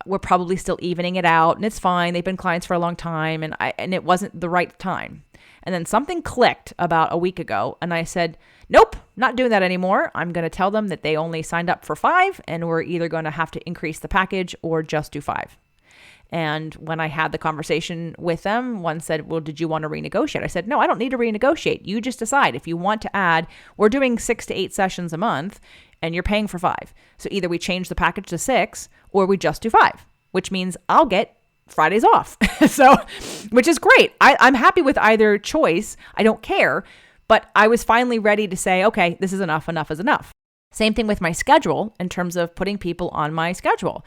we're probably still evening it out and it's fine. They've been clients for a long time and it wasn't the right time. And then something clicked about a week ago and I said, nope, not doing that anymore. I'm going to tell them that they only signed up for 5 and we're either going to have to increase the package or just do 5. And when I had the conversation with them, one said, well, did you want to renegotiate? I said, no, I don't need to renegotiate. You just decide if you want to add, we're doing 6 to 8 sessions a month and you're paying for 5. So either we change the package to 6 or we just do 5, which means I'll get Fridays off. So, which is great. I'm happy with either choice. I don't care, but I was finally ready to say, okay, this is enough. Enough is enough. Same thing with my schedule in terms of putting people on my schedule.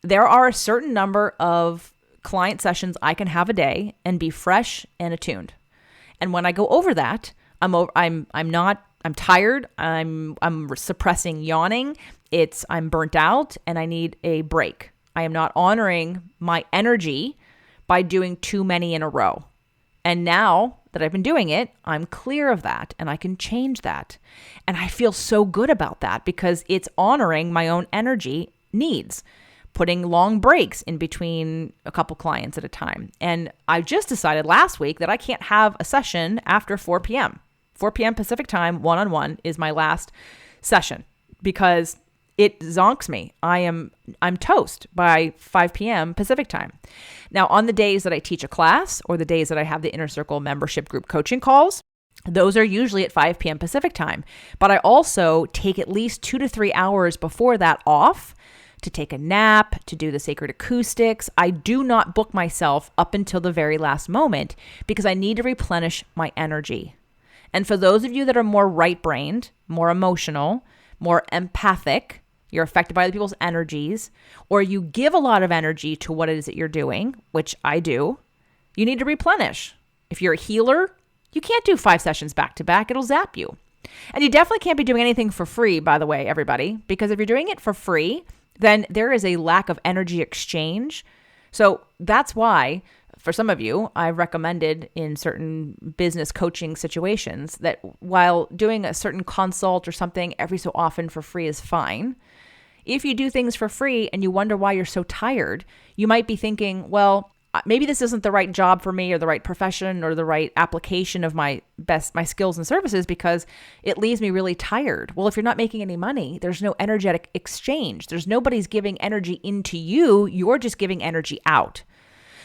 There are a certain number of client sessions I can have a day and be fresh and attuned. And when I go over that, I'm tired. I'm suppressing yawning. I'm burnt out and I need a break. I am not honoring my energy by doing too many in a row. And now that I've been doing it, I'm clear of that and I can change that. And I feel so good about that because it's honoring my own energy needs. Putting long breaks in between a couple clients at a time. And I just decided last week that I can't have a session after 4 p.m. 4 p.m. Pacific time, one-on-one is my last session because it zonks me. I'm toast by 5 p.m. Pacific time. Now, on the days that I teach a class or the days that I have the Inner Circle membership group coaching calls, those are usually at 5 p.m. Pacific time. But I also take at least 2 to 3 hours before that off to take a nap, to do the sacred acoustics. I do not book myself up until the very last moment because I need to replenish my energy. And for those of you that are more right-brained, more emotional, more empathic, you're affected by other people's energies, or you give a lot of energy to what it is that you're doing, which I do, you need to replenish. If you're a healer, you can't do 5 sessions back to back. It'll zap you. And you definitely can't be doing anything for free, by the way, everybody, because if you're doing it for free, then there is a lack of energy exchange. So that's why, for some of you, I've recommended in certain business coaching situations that while doing a certain consult or something every so often for free is fine, if you do things for free and you wonder why you're so tired, you might be thinking, well, maybe this isn't the right job for me or the right profession or the right application of my skills and services because it leaves me really tired. Well, if you're not making any money, there's no energetic exchange. There's nobody's giving energy into you. You're just giving energy out.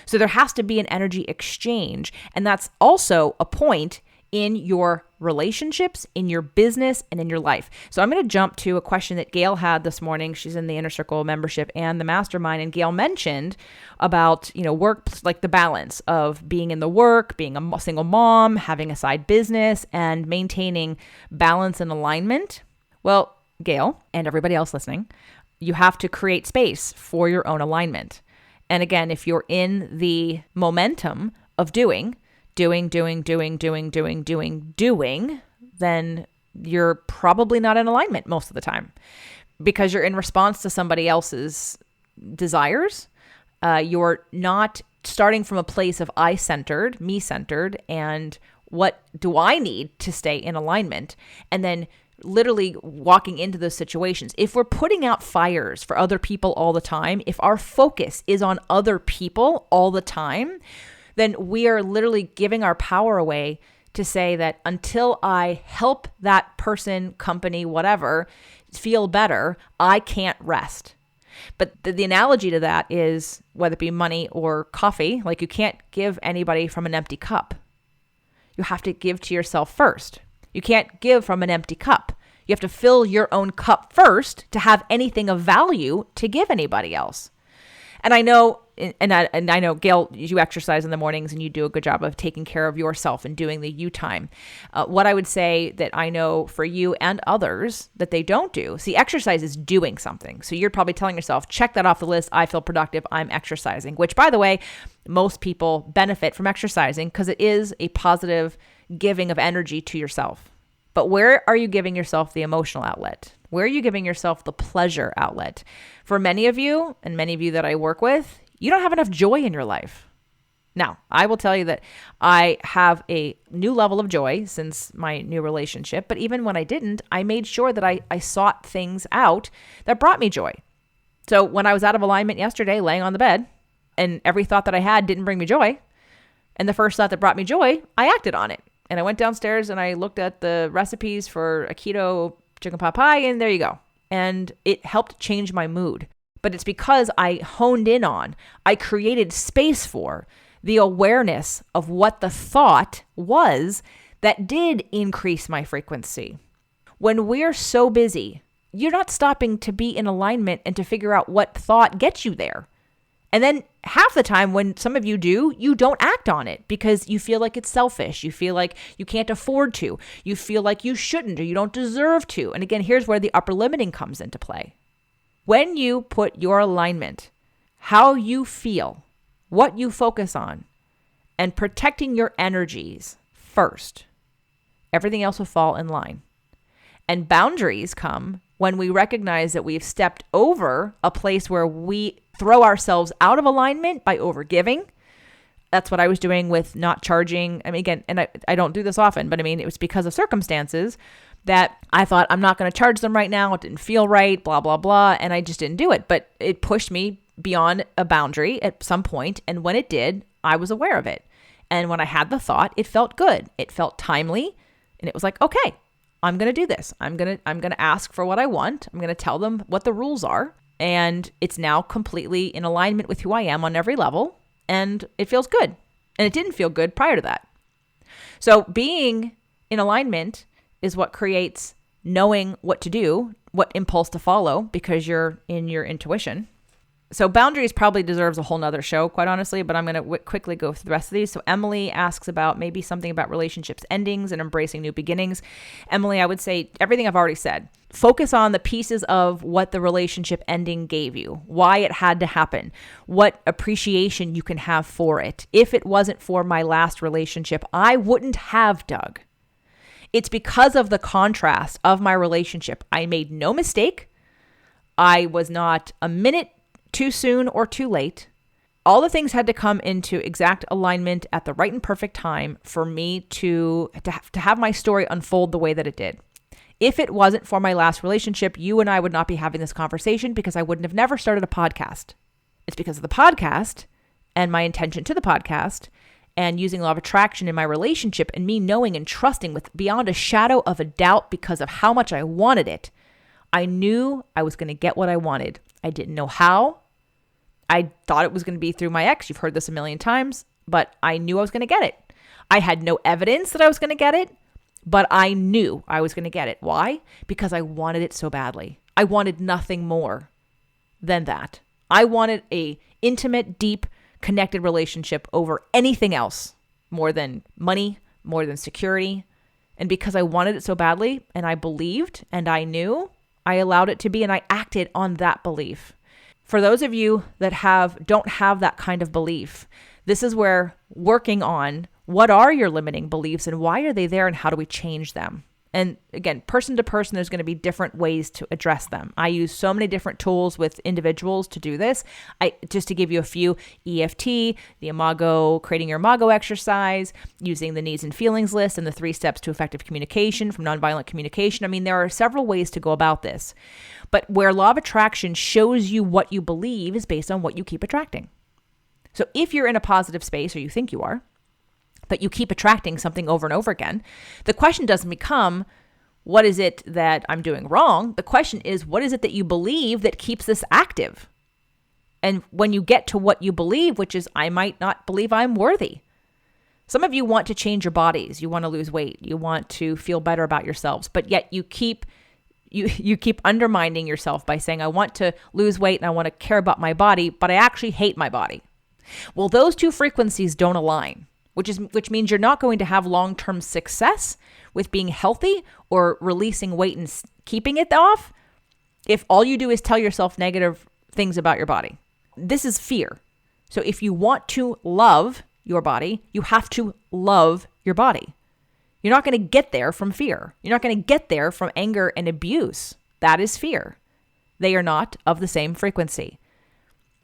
So there has to be an energy exchange. And that's also a point in your relationships, in your business, and in your life. So I'm going to jump to a question that Gail had this morning. She's in the Inner Circle membership and the mastermind. And Gail mentioned about, work, like the balance of being in the work, being a single mom, having a side business, and maintaining balance and alignment. Well, Gail and everybody else listening, you have to create space for your own alignment. And again, if you're in the momentum of doing, then you're probably not in alignment most of the time because you're in response to somebody else's desires. You're not starting from a place of I-centered, me-centered, and what do I need to stay in alignment? And then literally walking into those situations. If we're putting out fires for other people all the time, if our focus is on other people all the time, then we are literally giving our power away to say that until I help that person, company, whatever, feel better, I can't rest. But the analogy to that is whether it be money or coffee, like you can't give anybody from an empty cup. You have to give to yourself first. You can't give from an empty cup. You have to fill your own cup first to have anything of value to give anybody else. And I know, I know, Gail, you exercise in the mornings and you do a good job of taking care of yourself and doing the you time. What I would say that I know for you and others that they don't do, see, exercise is doing something. So you're probably telling yourself, check that off the list. I feel productive. I'm exercising, which by the way, most people benefit from exercising because it is a positive giving of energy to yourself. But where are you giving yourself the emotional outlet? Where are you giving yourself the pleasure outlet? For many of you, and many of you that I work with, you don't have enough joy in your life. Now, I will tell you that I have a new level of joy since my new relationship, but even when I didn't, I made sure that I sought things out that brought me joy. So when I was out of alignment yesterday, laying on the bed, and every thought that I had didn't bring me joy, and the first thought that brought me joy, I acted on it. And I went downstairs and I looked at the recipes for a keto chicken pot pie, and there you go. And it helped change my mood. But it's because I honed in on, I created space for the awareness of what the thought was that did increase my frequency. When we're so busy, you're not stopping to be in alignment and to figure out what thought gets you there. And then half the time when some of you do, you don't act on it because you feel like it's selfish. You feel like you can't afford to. You feel like you shouldn't or you don't deserve to. And again, here's where the upper limiting comes into play. When you put your alignment, how you feel, what you focus on, and protecting your energies first, everything else will fall in line. And boundaries come when we recognize that we've stepped over a place where we throw ourselves out of alignment by overgiving. That's what I was doing with not charging. I mean, again, and I don't do this often, but I mean, it was because of circumstances that I thought I'm not going to charge them right now. It didn't feel right, blah, blah, blah. And I just didn't do it. But it pushed me beyond a boundary at some point. And when it did, I was aware of it. And when I had the thought, it felt good. It felt timely. And it was like, okay, I'm going to do this. I'm going to ask for what I want. I'm going to tell them what the rules are. And it's now completely in alignment with who I am on every level. And it feels good. And it didn't feel good prior to that. So being in alignment is what creates knowing what to do, what impulse to follow, because you're in your intuition. So boundaries probably deserves a whole nother show, quite honestly, but I'm going to quickly go through the rest of these. So Emily asks about maybe something about relationships endings and embracing new beginnings. Emily, I would say everything I've already said. Focus on the pieces of what the relationship ending gave you, why it had to happen, what appreciation you can have for it. If it wasn't for my last relationship, I wouldn't have Doug. It's because of the contrast of my relationship. I made no mistake. I was not a minute too soon or too late. All the things had to come into exact alignment at the right and perfect time for me to have my story unfold the way that it did. If it wasn't for my last relationship, you and I would not be having this conversation because I wouldn't have never started a podcast. It's because of the podcast and my intention to the podcast and using law of attraction in my relationship and me knowing and trusting with beyond a shadow of a doubt because of how much I wanted it. I knew I was going to get what I wanted. I didn't know how. I thought it was going to be through my ex. You've heard this a million times, but I knew I was going to get it. I had no evidence that I was going to get it, but I knew I was going to get it. Why? Because I wanted it so badly. I wanted nothing more than that. I wanted a intimate, deep, connected relationship over anything else, more than money, more than security. And because I wanted it so badly and I believed and I knew, I allowed it to be and I acted on that belief. For those of you that don't have that kind of belief, this is where working on what are your limiting beliefs and why are they there and how do we change them? And again, person to person, there's going to be different ways to address them. I use so many different tools with individuals to do this. Just to give you a few, EFT, the Imago, creating your Imago exercise, using the needs and feelings list and the 3 steps to effective communication from nonviolent communication. I mean, there are several ways to go about this. But where law of attraction shows you what you believe is based on what you keep attracting. So if you're in a positive space, or you think you are, but you keep attracting something over and over again, the question doesn't become, what is it that I'm doing wrong? The question is, what is it that you believe that keeps this active? And when you get to what you believe, which is, I might not believe I'm worthy. Some of you want to change your bodies. You want to lose weight. You want to feel better about yourselves, but yet you keep undermining yourself by saying, I want to lose weight and I want to care about my body, but I actually hate my body. Well, those two frequencies don't align, which means you're not going to have long-term success with being healthy or releasing weight and keeping it off if all you do is tell yourself negative things about your body. This is fear. So if you want to love your body, you have to love your body. You're not going to get there from fear. You're not going to get there from anger and abuse. That is fear. They are not of the same frequency.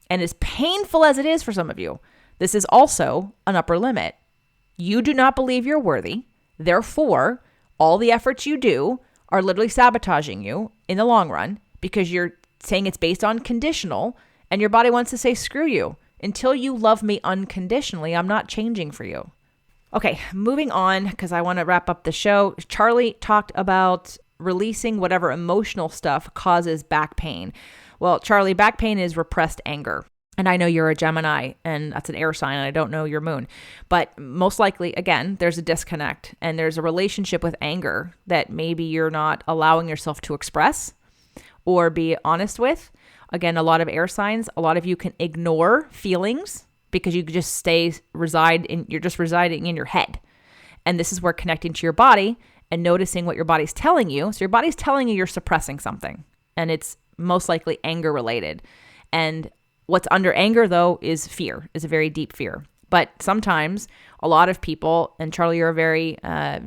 And as painful as it is for some of you, this is also an upper limit. You do not believe you're worthy. Therefore, all the efforts you do are literally sabotaging you in the long run because you're saying it's based on conditional and your body wants to say, screw you. Until you love me unconditionally, I'm not changing for you. Okay, moving on because I want to wrap up the show. Charlie talked about releasing whatever emotional stuff causes back pain. Well, Charlie, back pain is repressed anger. And I know you're a Gemini and that's an air sign and I don't know your moon. But most likely, again, there's a disconnect and there's a relationship with anger that maybe you're not allowing yourself to express or be honest with. Again, a lot of air signs, a lot of you can ignore feelings because you just you're just residing in your head. And this is where connecting to your body and noticing what your body's telling you. So your body's telling you you're suppressing something and it's most likely anger related. And what's under anger though is fear, is a very deep fear. But sometimes a lot of people, and Charlie, you're a very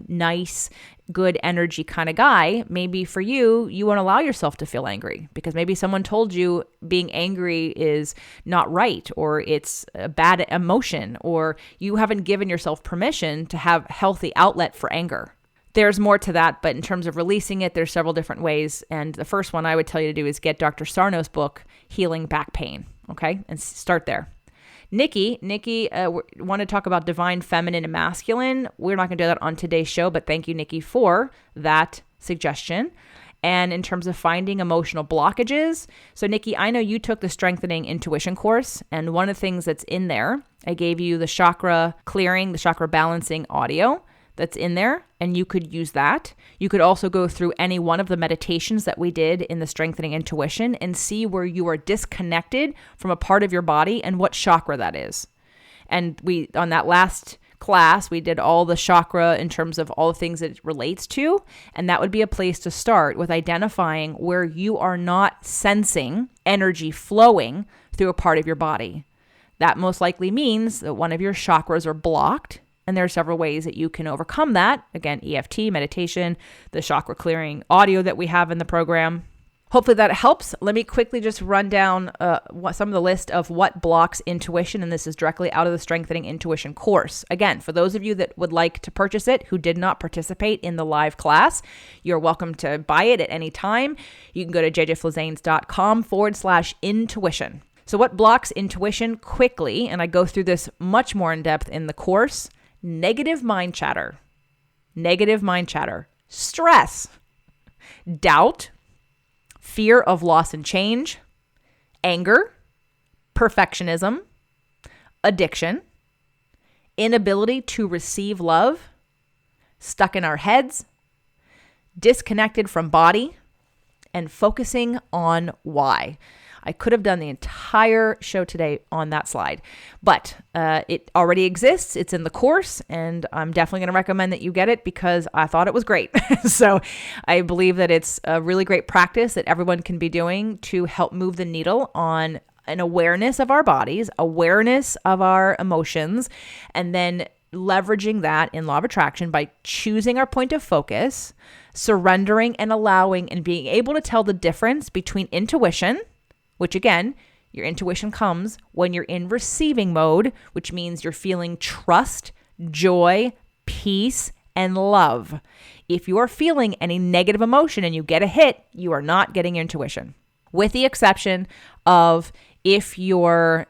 nice, good energy kind of guy. Maybe for you, you won't allow yourself to feel angry because maybe someone told you being angry is not right, or it's a bad emotion, or you haven't given yourself permission to have healthy outlet for anger. There's more to that, but in terms of releasing it, there's several different ways. And the first one I would tell you to do is get Dr. Sarno's book, Healing Back Pain. Okay, and start there. Nikki, want to talk about divine feminine and masculine. We're not going to do that on today's show, but thank you, Nikki, for that suggestion. And in terms of finding emotional blockages, so Nikki, I know you took the Strengthening Intuition course, and one of the things that's in there, I gave you the chakra clearing, the chakra balancing audio that's in there, and you could use that. You could also go through any one of the meditations that we did in the Strengthening Intuition and see where you are disconnected from a part of your body and what chakra that is. And we, on that last class, we did all the chakra in terms of all the things that it relates to. And that would be a place to start with identifying where you are not sensing energy flowing through a part of your body. That most likely means that one of your chakras are blocked. And there are several ways that you can overcome that. Again, EFT, meditation, the chakra clearing audio that we have in the program. Hopefully that helps. Let me quickly just run down some of the list of what blocks intuition, and this is directly out of the Strengthening Intuition course. Again, for those of you that would like to purchase it who did not participate in the live class, you're welcome to buy it at any time. You can go to jjflizanes.com/intuition. So what blocks intuition quickly, and I go through this much more in depth in the course: negative mind chatter, stress, doubt, fear of loss and change, anger, perfectionism, addiction, inability to receive love, stuck in our heads, disconnected from body, and focusing on why. I could have done the entire show today on that slide, but it already exists. It's in the course, and I'm definitely going to recommend that you get it because I thought it was great. So I believe that it's a really great practice that everyone can be doing to help move the needle on an awareness of our bodies, awareness of our emotions, and then leveraging that in Law of Attraction by choosing our point of focus, surrendering and allowing, and being able to tell the difference between intuition, which again, your intuition comes when you're in receiving mode, which means you're feeling trust, joy, peace, and love. If you are feeling any negative emotion and you get a hit, you are not getting your intuition. With the exception of if you're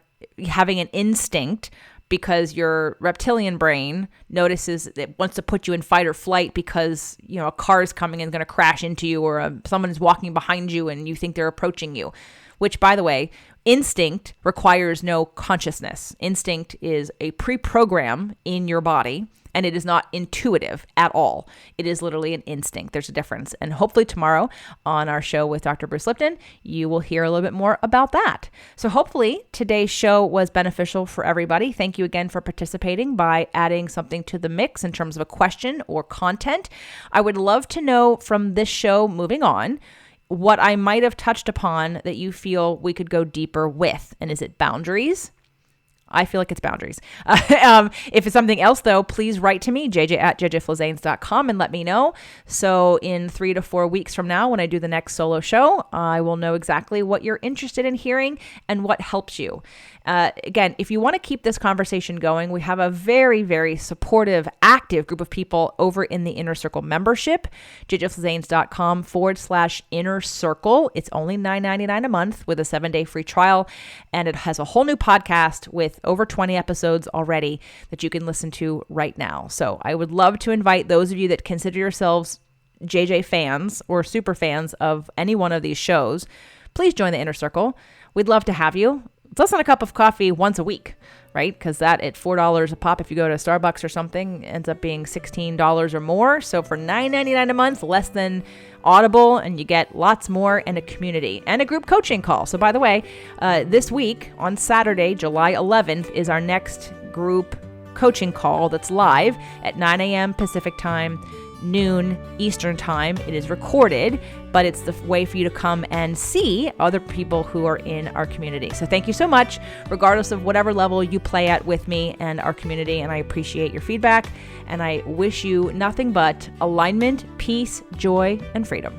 having an instinct because your reptilian brain notices it wants to put you in fight or flight because, a car is coming and going to crash into you, or someone is walking behind you and you think they're approaching you. Which, by the way, instinct requires no consciousness. Instinct is a pre-program in your body, and it is not intuitive at all. It is literally an instinct. There's a difference. And hopefully tomorrow on our show with Dr. Bruce Lipton, you will hear a little bit more about that. So hopefully today's show was beneficial for everybody. Thank you again for participating by adding something to the mix in terms of a question or content. I would love to know from this show moving on what I might have touched upon that you feel we could go deeper with. And is it boundaries? I feel like it's boundaries. If it's something else, though, please write to me, jj@jjflizanes.com, and let me know. So in 3 to 4 weeks from now, when I do the next solo show, I will know exactly what you're interested in hearing and what helps you. Again, if you want to keep this conversation going, we have a very, very supportive, active group of people over in the Inner Circle membership, jjflizanes.com/inner circle. It's only $9.99 a month with a 7-day free trial. And it has a whole new podcast with over 20 episodes already that you can listen to right now. So I would love to invite those of you that consider yourselves JJ fans or super fans of any one of these shows. Please join the Inner Circle. We'd love to have you. It's less than a cup of coffee once a week, right? Because that at $4 a pop, if you go to Starbucks or something, ends up being $16 or more. So for $9.99 a month, less than Audible, and you get lots more and a community and a group coaching call. So by the way, this week on Saturday, July 11th, is our next group coaching call that's live at 9 a.m. Pacific time, noon Eastern time. It is recorded, but it's the way for you to come and see other people who are in our community. So thank you so much, regardless of whatever level you play at with me and our community. And I appreciate your feedback. And I wish you nothing but alignment, peace, joy, and freedom.